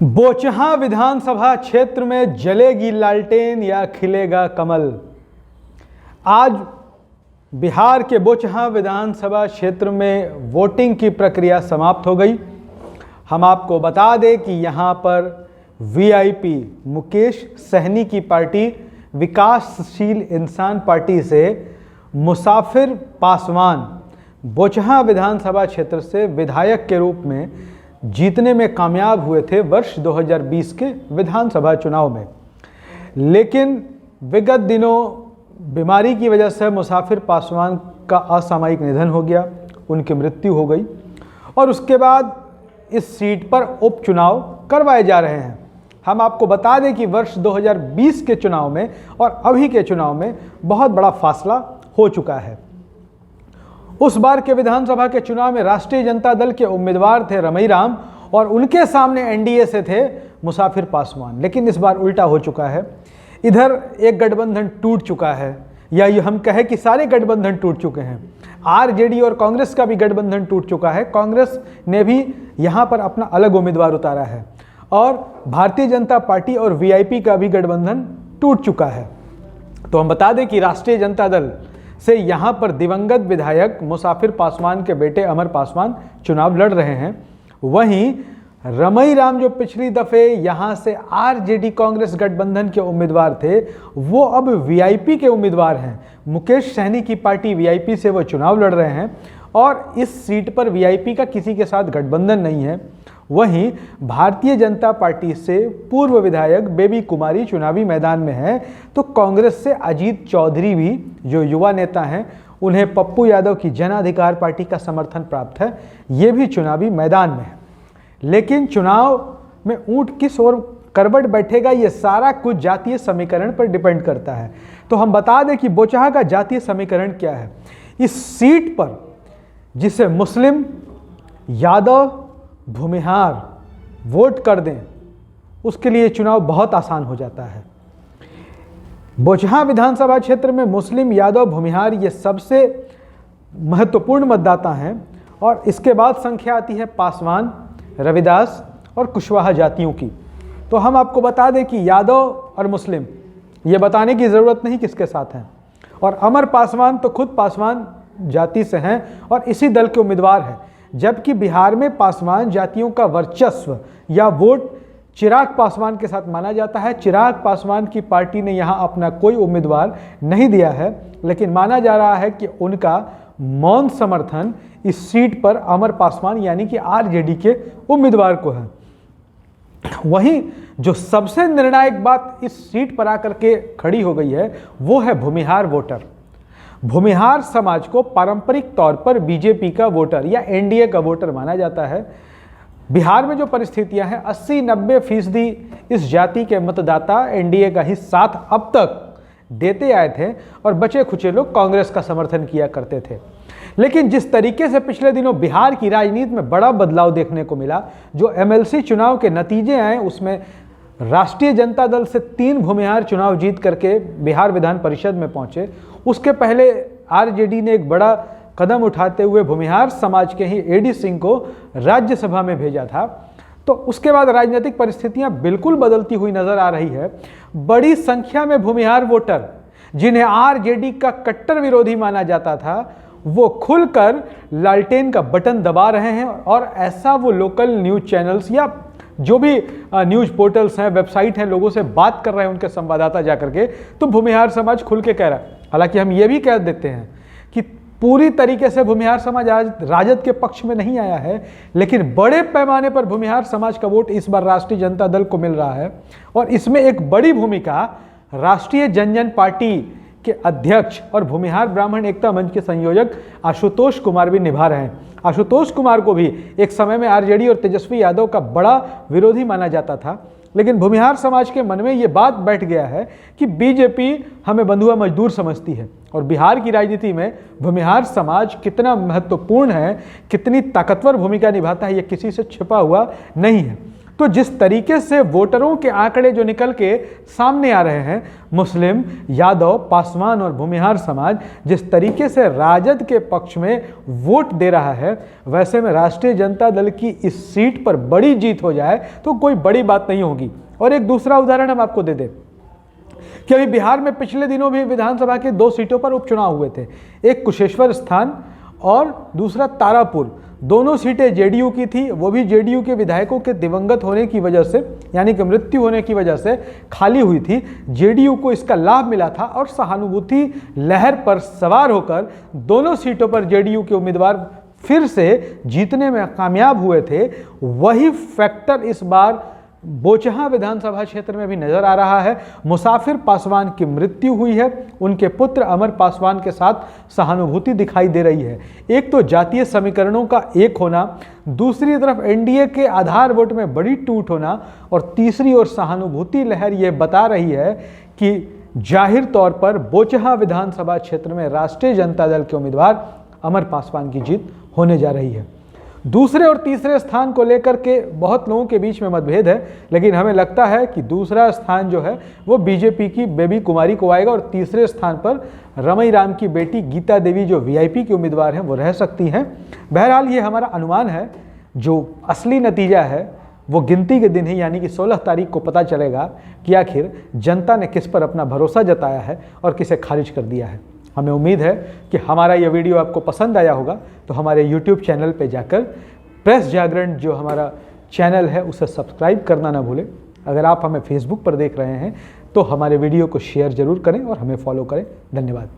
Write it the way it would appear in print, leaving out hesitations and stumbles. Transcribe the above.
बोचहां विधानसभा क्षेत्र में जलेगी लालटेन या खिलेगा कमल। आज बिहार के बोचहां विधानसभा क्षेत्र में वोटिंग की प्रक्रिया समाप्त हो गई। हम आपको बता दें कि यहां पर वीआईपी मुकेश सहनी की पार्टी विकासशील इंसान पार्टी से मुसाफिर पासवान बोचहां विधानसभा क्षेत्र से विधायक के रूप में जीतने में कामयाब हुए थे वर्ष 2020 के विधानसभा चुनाव में। लेकिन विगत दिनों बीमारी की वजह से मुसाफिर पासवान का असामयिक निधन हो गया, उनकी मृत्यु हो गई और उसके बाद इस सीट पर उपचुनाव करवाए जा रहे हैं। हम आपको बता दें कि वर्ष 2020 के चुनाव में और अभी के चुनाव में बहुत बड़ा फासला हो चुका है। उस बार के विधानसभा के चुनाव में राष्ट्रीय जनता दल के उम्मीदवार थे रमई राम और उनके सामने एनडीए से थे मुसाफिर पासवान। लेकिन इस बार उल्टा हो चुका है, इधर एक गठबंधन टूट चुका है, या ये हम कहें कि सारे गठबंधन टूट चुके हैं। आरजेडी और कांग्रेस का भी गठबंधन टूट चुका है। कांग्रेस ने भी यहाँ पर अपना अलग उम्मीदवार उतारा है और भारतीय जनता पार्टी और वीआईपी का भी गठबंधन टूट चुका है। तो हम बता दें कि राष्ट्रीय जनता दल से यहाँ पर दिवंगत विधायक मुसाफिर पासवान के बेटे अमर पासवान चुनाव लड़ रहे हैं। वहीं रमई राम जो पिछली दफे यहाँ से आरजेडी कांग्रेस गठबंधन के उम्मीदवार थे, वो अब वीआईपी के उम्मीदवार हैं। मुकेश सहनी की पार्टी वीआईपी से वो चुनाव लड़ रहे हैं और इस सीट पर वीआईपी का किसी के साथ गठबंधन नहीं है। वहीं भारतीय जनता पार्टी से पूर्व विधायक बेबी कुमारी चुनावी मैदान में है, तो कांग्रेस से अजीत चौधरी भी जो युवा नेता हैं, उन्हें पप्पू यादव की जन अधिकार पार्टी का समर्थन प्राप्त है, ये भी चुनावी मैदान में है। लेकिन चुनाव में ऊंट किस ओर करवट बैठेगा, ये सारा कुछ जातीय समीकरण पर डिपेंड करता है। तो हम बता दें कि बोचहां का जातीय समीकरण क्या है। इस सीट पर जिसे मुस्लिम, यादव, भूमिहार वोट कर दें, उसके लिए चुनाव बहुत आसान हो जाता है। बोचहां विधानसभा क्षेत्र में मुस्लिम, यादव, भूमिहार ये सबसे महत्वपूर्ण मतदाता हैं और इसके बाद संख्या आती है पासवान, रविदास और कुशवाहा जातियों की। तो हम आपको बता दें कि यादव और मुस्लिम ये बताने की ज़रूरत नहीं किसके साथ हैं, और अमर पासवान तो खुद पासवान जाति से हैं और इसी दल के उम्मीदवार हैं। जबकि बिहार में पासवान जातियों का वर्चस्व या वोट चिराग पासवान के साथ माना जाता है। चिराग पासवान की पार्टी ने यहाँ अपना कोई उम्मीदवार नहीं दिया है, लेकिन माना जा रहा है कि उनका मौन समर्थन इस सीट पर अमर पासवान यानी कि आरजेडी के उम्मीदवार को है। वहीं जो सबसे निर्णायक बात इस सीट पर आकर के खड़ी हो गई है, वो है भूमिहार वोटर। भूमिहार समाज को पारंपरिक तौर पर बीजेपी का वोटर या एनडीए का वोटर माना जाता है। बिहार में जो परिस्थितियां हैं, 80-90% इस जाति के मतदाता एनडीए का ही साथ अब तक देते आए थे और बचे खुचे लोग कांग्रेस का समर्थन किया करते थे। लेकिन जिस तरीके से पिछले दिनों बिहार की राजनीति में बड़ा बदलाव देखने को मिला, जो एमएलसी चुनाव के नतीजे आए, उसमें राष्ट्रीय जनता दल से 3 भूमिहार चुनाव जीत करके बिहार विधान परिषद में पहुंचे। उसके पहले आरजेडी ने एक बड़ा कदम उठाते हुए भूमिहार समाज के ही एडी सिंह को राज्यसभा में भेजा था। तो उसके बाद राजनीतिक परिस्थितियां बिल्कुल बदलती हुई नजर आ रही है। बड़ी संख्या में भूमिहार वोटर, जिन्हें आरजेडी का कट्टर विरोधी माना जाता था, वो खुलकर लालटेन का बटन दबा रहे हैं और ऐसा वो लोकल न्यूज चैनल्स या जो भी न्यूज पोर्टल्स हैं, वेबसाइट हैं, लोगों से बात कर रहे हैं, उनके संवाददाता जाकर के, तो भूमिहार समाज खुल के कह रहा है। हालांकि हम ये भी कह देते हैं कि पूरी तरीके से भूमिहार समाज आज राजद के पक्ष में नहीं आया है, लेकिन बड़े पैमाने पर भूमिहार समाज का वोट इस बार राष्ट्रीय जनता दल को मिल रहा है और इसमें एक बड़ी भूमिका राष्ट्रीय जनजन पार्टी के अध्यक्ष और भूमिहार ब्राह्मण एकता मंच के संयोजक आशुतोष कुमार भी निभा रहे हैं। आशुतोष कुमार को भी एक समय में आरजेडी और तेजस्वी यादव का बड़ा विरोधी माना जाता था, लेकिन भूमिहार समाज के मन में ये बात बैठ गया है कि बीजेपी हमें बंधुआ मजदूर समझती है और बिहार की राजनीति में भूमिहार समाज कितना महत्वपूर्ण है, कितनी ताकतवर भूमिका निभाता है, ये किसी से छिपा हुआ नहीं है। तो जिस तरीके से वोटरों के आंकड़े जो निकल के सामने आ रहे हैं, मुस्लिम, यादव, पासवान और भूमिहार समाज जिस तरीके से राजद के पक्ष में वोट दे रहा है, वैसे में राष्ट्रीय जनता दल की इस सीट पर बड़ी जीत हो जाए तो कोई बड़ी बात नहीं होगी। और एक दूसरा उदाहरण हम आपको दे दें कि अभी बिहार में पिछले दिनों भी विधानसभा के 2 सीटों पर उपचुनाव हुए थे, एक कुशेश्वर स्थान और दूसरा तारापुर। दोनों सीटें जेडीयू की थी, वो भी जेडीयू के विधायकों के दिवंगत होने की वजह से, यानी कि मृत्यु होने की वजह से खाली हुई थी। जेडीयू को इसका लाभ मिला था और सहानुभूति लहर पर सवार होकर दोनों सीटों पर जेडीयू के उम्मीदवार फिर से जीतने में कामयाब हुए थे। वही फैक्टर इस बार बोचहां विधानसभा क्षेत्र में भी नजर आ रहा है। मुसाफिर पासवान की मृत्यु हुई है, उनके पुत्र अमर पासवान के साथ सहानुभूति दिखाई दे रही है। एक तो जातीय समीकरणों का एक होना, दूसरी तरफ एनडीए के आधार वोट में बड़ी टूट होना, और तीसरी ओर सहानुभूति लहर ये बता रही है कि जाहिर तौर पर बोचहां विधानसभा क्षेत्र में राष्ट्रीय जनता दल के उम्मीदवार अमर पासवान की जीत होने जा रही है। दूसरे और तीसरे स्थान को लेकर के बहुत लोगों के बीच में मतभेद है, लेकिन हमें लगता है कि दूसरा स्थान जो है वो बीजेपी की बेबी कुमारी को आएगा और तीसरे स्थान पर रमई राम की बेटी गीता देवी जो वीआईपी की उम्मीदवार हैं वो रह सकती हैं। बहरहाल ये हमारा अनुमान है, जो असली नतीजा है वो गिनती के दिन ही यानी कि 16 तारीख को पता चलेगा कि आखिर जनता ने किस पर अपना भरोसा जताया है और किसे खारिज कर दिया है। हमें उम्मीद है कि हमारा यह वीडियो आपको पसंद आया होगा, तो हमारे YouTube चैनल पे जाकर प्रेस जागरण जो हमारा चैनल है उसे सब्सक्राइब करना ना भूलें। अगर आप हमें Facebook पर देख रहे हैं तो हमारे वीडियो को शेयर जरूर करें और हमें फॉलो करें। धन्यवाद।